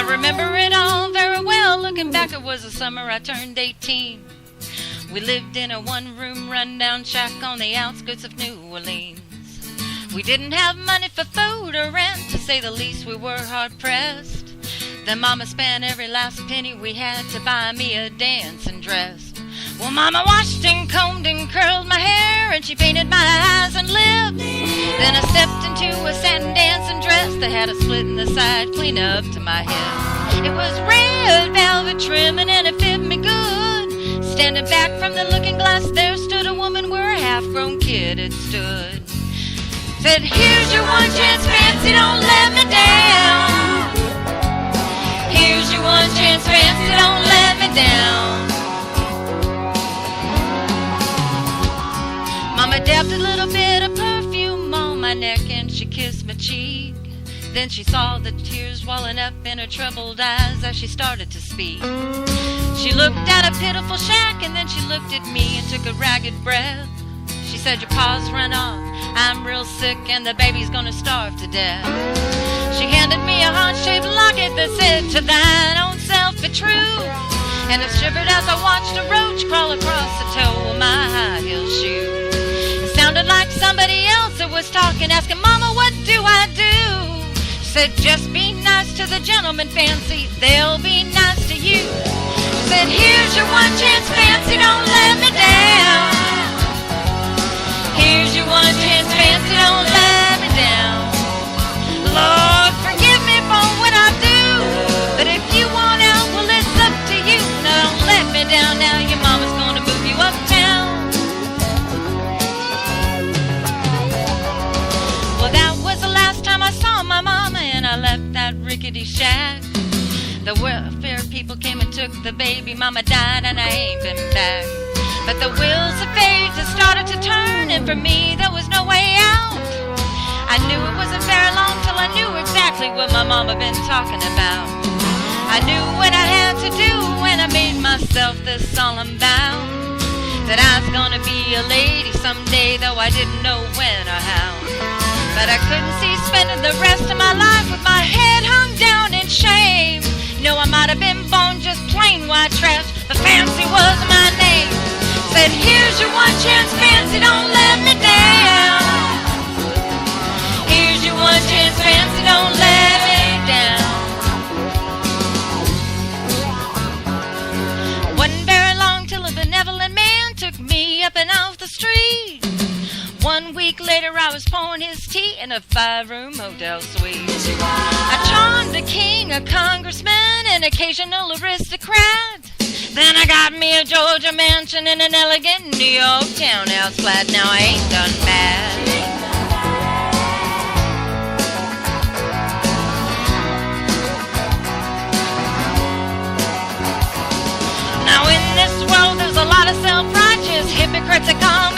remember it all very well. Looking back, it was the summer I turned 18. We lived in a one-room rundown shack on the outskirts of New Orleans. We didn't have money for food or rent, to say the least. We were hard-pressed. Then Mama spent every last penny we had to buy me a dancing dress. Well, Mama washed and combed and curled my hair, and she painted my eyes and lips. Then I stepped into a satin dancing dress that had a slit in the side clean up to my hips. It was red velvet trimming and it fit me good. Standing back from the looking glass, there stood a woman where a half-grown kid had stood. Said, here's your one chance, fancy, don't let me down. Here's your one chance, fancy, don't let me down. Mama dabbed a little bit of perfume on my neck and she kissed my cheek. Then she saw the tears welling up in her troubled eyes as she started to speak. She looked at a pitiful shack and then she looked at me and took a ragged breath. She said, your pa's run off, I'm real sick and the baby's gonna starve to death. She handed me a heart-shaped locket that said, to thine own self be true. And I shivered as I watched a roach crawl across the toe of my high-heel shoe. It sounded like somebody else that was talking, asking, Mama, what do I do? She said, just be nice to the gentleman, fancy, they'll be nice to you. She said, here's your one chance, fancy, don't let me down. Here's your one chance, fancy, don't let me down. Lord, forgive me for what I do, but if you want out, well, it's up to you. Now don't let me down now, your mama's gonna move you uptown. Well, that was the last time I saw my mama, and I left that rickety shack. The welfare people came and took the baby, mama died and I ain't been back. But the wheels of fate had started to turn, and for me there was no way out. I knew it wasn't very long till I knew exactly what my mama been talking about. I knew what I had to do when I made myself this solemn vow, that I was gonna be a lady someday, though I didn't know when or how. But I couldn't see spending the rest of my life with my head hung down in shame. No, I might have been born just plain white trash, but fancy was my name. Said, here's your one chance, fancy, don't let me down. Here's your one chance, fancy, don't let me down. Wasn't very long till a benevolent man took me up and off the street. 1 week later I was pouring his tea in a 5-room hotel suite. I charmed a king, a congressman, an occasional aristocrat. Then I got me a Georgia mansion in an elegant New York townhouse flat. Now I ain't done bad. Now in this world there's a lot of self-righteous hypocrites that come